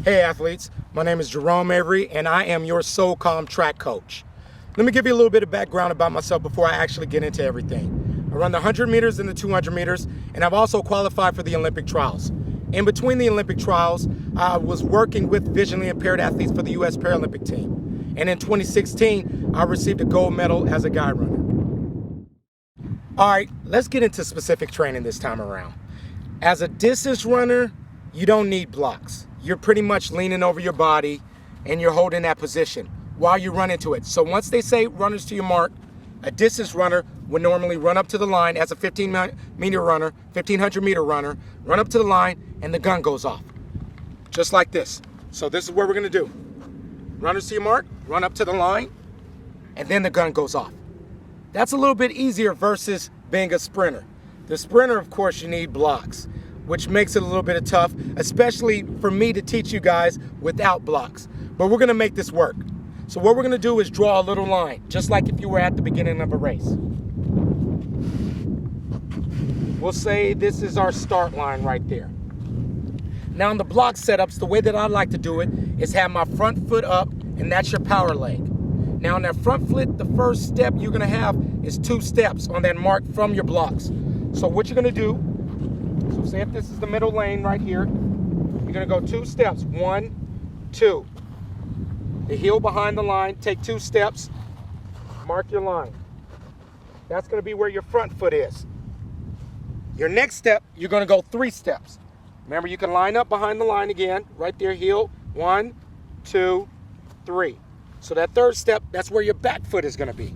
Hey athletes, my name is Jerome Avery and I am your USSOCOM track coach. Let me give you a little bit of background about myself before I actually get into everything. I run the 100 meters and the 200 meters, and I've also qualified for the Olympic trials. In between the Olympic trials, I was working with visually impaired athletes for the U.S. Paralympic team. And in 2016, I received a gold medal as a guide runner. All right, let's get into specific training this time around. As a distance runner, you don't need blocks. You're pretty much leaning over your body and you're holding that position while you run into it. So once they say runners to your mark, a distance runner would normally run up to the line as a 1500 meter runner, run up to the line and the gun goes off. Just like this. So this is what we're gonna do. Runners to your mark, run up to the line, and then the gun goes off. That's a little bit easier versus being a sprinter. The sprinter, of course, you need blocks, which makes it a little bit tough, especially for me to teach you guys without blocks. But we're gonna make this work. So what we're gonna do is draw a little line, just like if you were at the beginning of a race. We'll say this is our start line right there. Now in the block setups, the way that I like to do it is have my front foot up, and that's your power leg. Now in that front foot, the first step you're gonna have is 2 steps on that mark from your blocks. So what you're gonna do, so say if this is the middle lane right here, you're gonna go 2 steps, 1, 2. The heel behind the line, take 2 steps, mark your line. That's gonna be where your front foot is. Your next step, you're gonna go 3 steps. Remember, you can line up behind the line again, right there, heel, 1, 2, 3. So that 3rd step, that's where your back foot is gonna be.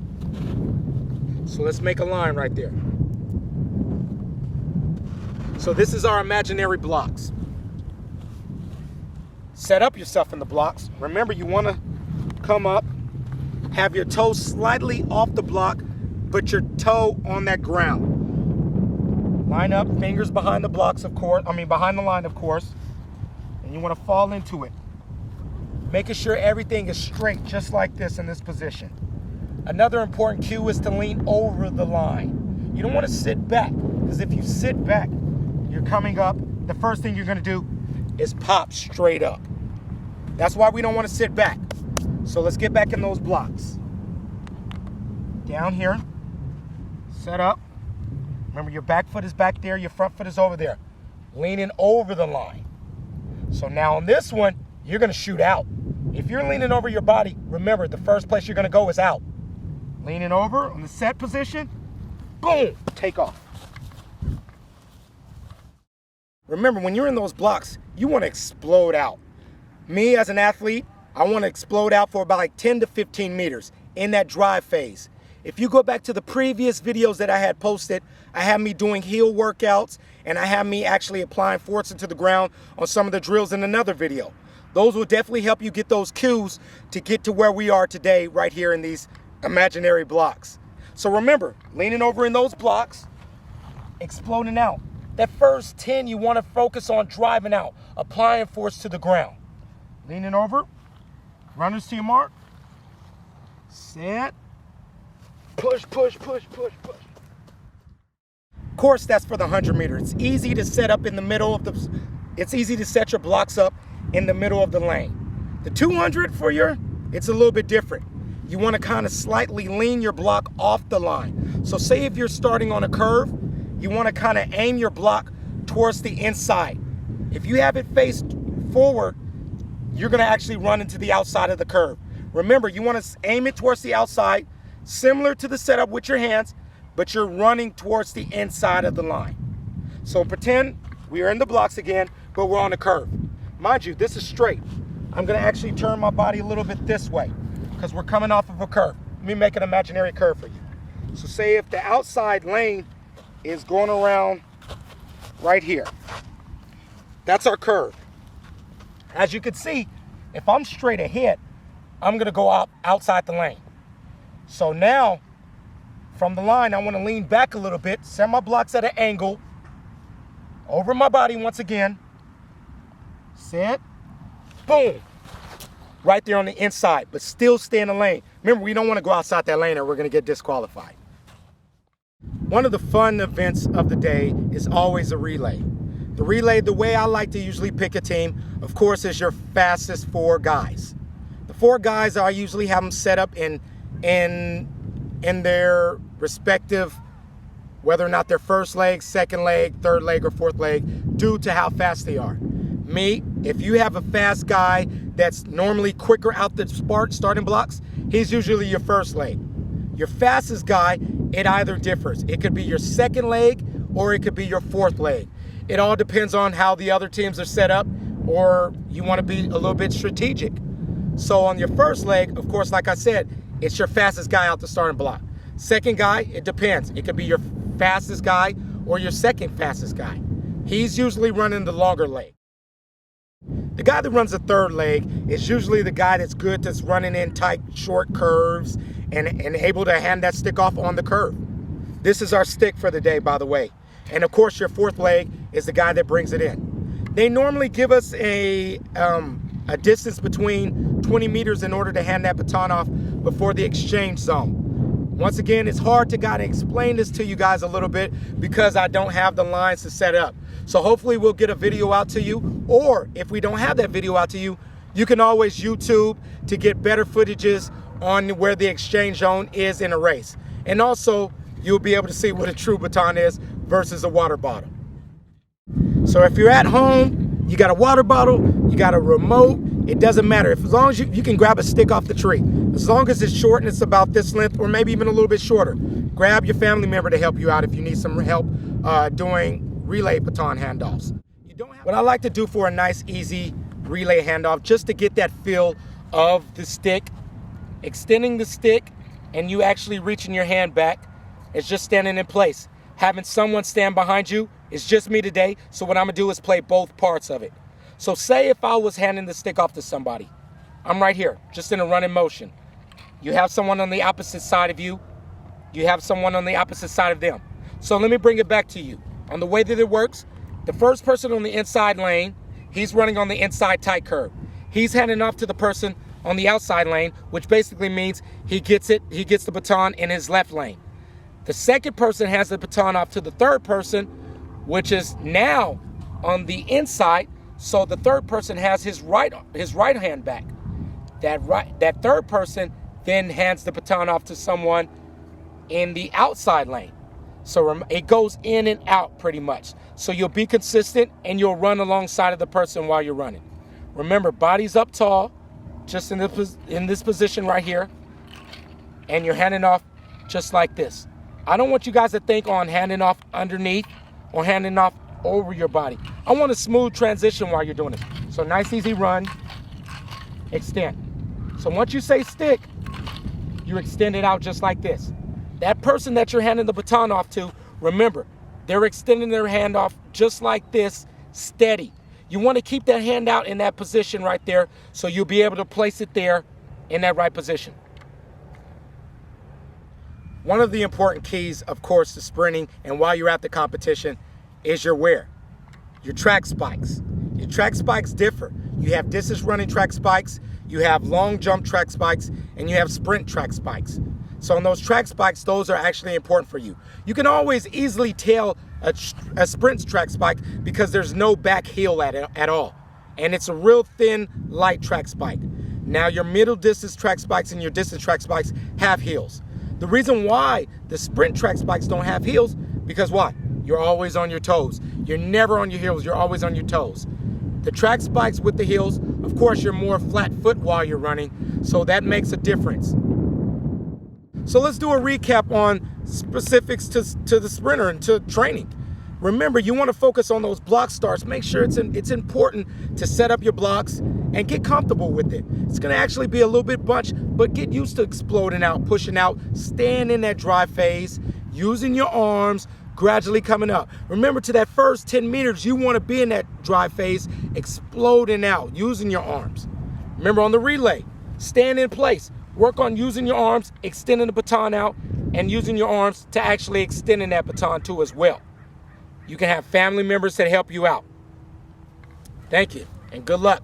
So let's make a line right there. So this is our imaginary blocks. Set up yourself in the blocks. Remember, you want to come up, have your toe slightly off the block, put your toe on that ground. Line up, fingers behind the blocks, behind the line, of course. And you want to fall into it. Making sure everything is straight, just like this in this position. Another important cue is to lean over the line. You don't want to sit back, because if you sit back, you're coming up, the first thing you're gonna do is pop straight up. That's why we don't wanna sit back. So let's get back in those blocks. Down here, set up. Remember, your back foot is back there, your front foot is over there. Leaning over the line. So now on this one, you're gonna shoot out. If you're leaning over your body, remember, the first place you're gonna go is out. Leaning over on the set position, boom, take off. Remember, when you're in those blocks, you want to explode out. Me as an athlete, I want to explode out for about like 10 to 15 meters in that drive phase. If you go back to the previous videos that I had posted, I have me doing heel workouts and I have me actually applying force into the ground on some of the drills in another video. Those will definitely help you get those cues to get to where we are today right here in these imaginary blocks. So remember, leaning over in those blocks, exploding out. That first 10, you want to focus on driving out, applying force to the ground. Leaning over, runners to your mark, set, push, push, push, push, push. Of course, that's for the 100 meter. It's easy to set up in the middle of it's easy to set your blocks up in the middle of the lane. The 200 it's a little bit different. You want to kind of slightly lean your block off the line. So say if you're starting on a curve, you want to kind of aim your block towards the inside. If you have it faced forward, you're going to actually run into the outside of the curve. Remember, you want to aim it towards the outside, similar to the setup with your hands, but you're running towards the inside of the line. So pretend we are in the blocks again, but we're on a curve. Mind you, this is straight. I'm going to actually turn my body a little bit this way because we're coming off of a curve. Let me make an imaginary curve for you. So say if the outside lane is going around right here. That's our curve. As you can see, if I'm straight ahead, I'm gonna go outside the lane. So now, from the line, I wanna lean back a little bit, set my blocks at an angle, over my body once again, set, boom, right there on the inside, but still stay in the lane. Remember, we don't wanna go outside that lane or we're gonna get disqualified. One of the fun events of the day is always a relay. The relay, the way I like to usually pick a team, of course, is your fastest 4 guys. The 4 guys, I usually have them set up in their respective, whether or not their first leg, second leg, third leg, or fourth leg, due to how fast they are. Me, if you have a fast guy that's normally quicker out the starting blocks, he's usually your first leg. Your fastest guy, it either differs. It could be your second leg or it could be your fourth leg. It all depends on how the other teams are set up, or you want to be a little bit strategic. So on your first leg, of course, like I said, it's your fastest guy out the starting block. Second guy, it depends. It could be your fastest guy or your second fastest guy. He's usually running the longer leg. The guy that runs the third leg is usually the guy that's good, that's running in tight, short curves and able to hand that stick off on the curve. This is our stick for the day, by the way. And of course, your fourth leg is the guy that brings it in. They normally give us a distance between 20 meters in order to hand that baton off before the exchange zone. Once again, it's hard to kind of explain this to you guys a little bit because I don't have the lines to set up. So hopefully we'll get a video out to you, or if we don't have that video out to you, you can always YouTube to get better footages on where the exchange zone is in a race. And also, you'll be able to see what a true baton is versus a water bottle. So if you're at home, you got a water bottle, you got a remote, it doesn't matter. As long as you can grab a stick off the tree. As long as it's short and it's about this length or maybe even a little bit shorter. Grab your family member to help you out if you need some help doing relay baton handoffs. What I like to do for a nice, easy relay handoff, just to get that feel of the stick, extending the stick and you actually reaching your hand back, it's just standing in place. Having someone stand behind you, it's just me today, so what I'm gonna do is play both parts of it. So say if I was handing the stick off to somebody, I'm right here, just in a running motion. You have someone on the opposite side of you, you have someone on the opposite side of them. So let me bring it back to you. On the way that it works, the first person on the inside lane, he's running on the inside tight curve. He's handing off to the person on the outside lane, which basically means he gets the baton in his left lane. The second person has the baton off to the third person, which is now on the inside, so the third person has his right hand back. That third person then hands the baton off to someone in the outside lane. So it goes in and out pretty much. So you'll be consistent and you'll run alongside of the person while you're running. Remember, body's up tall, just in this position right here, and you're handing off just like this. I don't want you guys to think on handing off underneath or handing off over your body. I want a smooth transition while you're doing it. So nice, easy run, extend. So once you say stick, you extend it out just like this. That person that you're handing the baton off to, remember, they're extending their hand off just like this, steady. You want to keep that hand out in that position right there so you'll be able to place it there in that right position. One of the important keys, of course, to sprinting and while you're at the competition is your wear. Your track spikes. Your track spikes differ. You have distance running track spikes, you have long jump track spikes, and you have sprint track spikes. So on those track spikes, those are actually important for you. You can always easily tell a sprint track spike because there's no back heel at all. And it's a real thin, light track spike. Now your middle distance track spikes and your distance track spikes have heels. The reason why the sprint track spikes don't have heels, because what? You're always on your toes. You're never on your heels, you're always on your toes. The track spikes with the heels, of course, you're more flat foot while you're running, so that makes a difference. So let's do a recap on specifics to the sprinter and to training. Remember, you want to focus on those block starts. Make sure it's important to set up your blocks and get comfortable with it. It's going to actually be a little bit bunched, but get used to exploding out, pushing out, staying in that drive phase, using your arms, gradually coming up. Remember, to that first 10 meters, you want to be in that drive phase, exploding out, using your arms. Remember, on the relay, stand in place. Work on using your arms, extending the baton out, and using your arms to actually extending that baton too as well. You can have family members that help you out. Thank you, and good luck.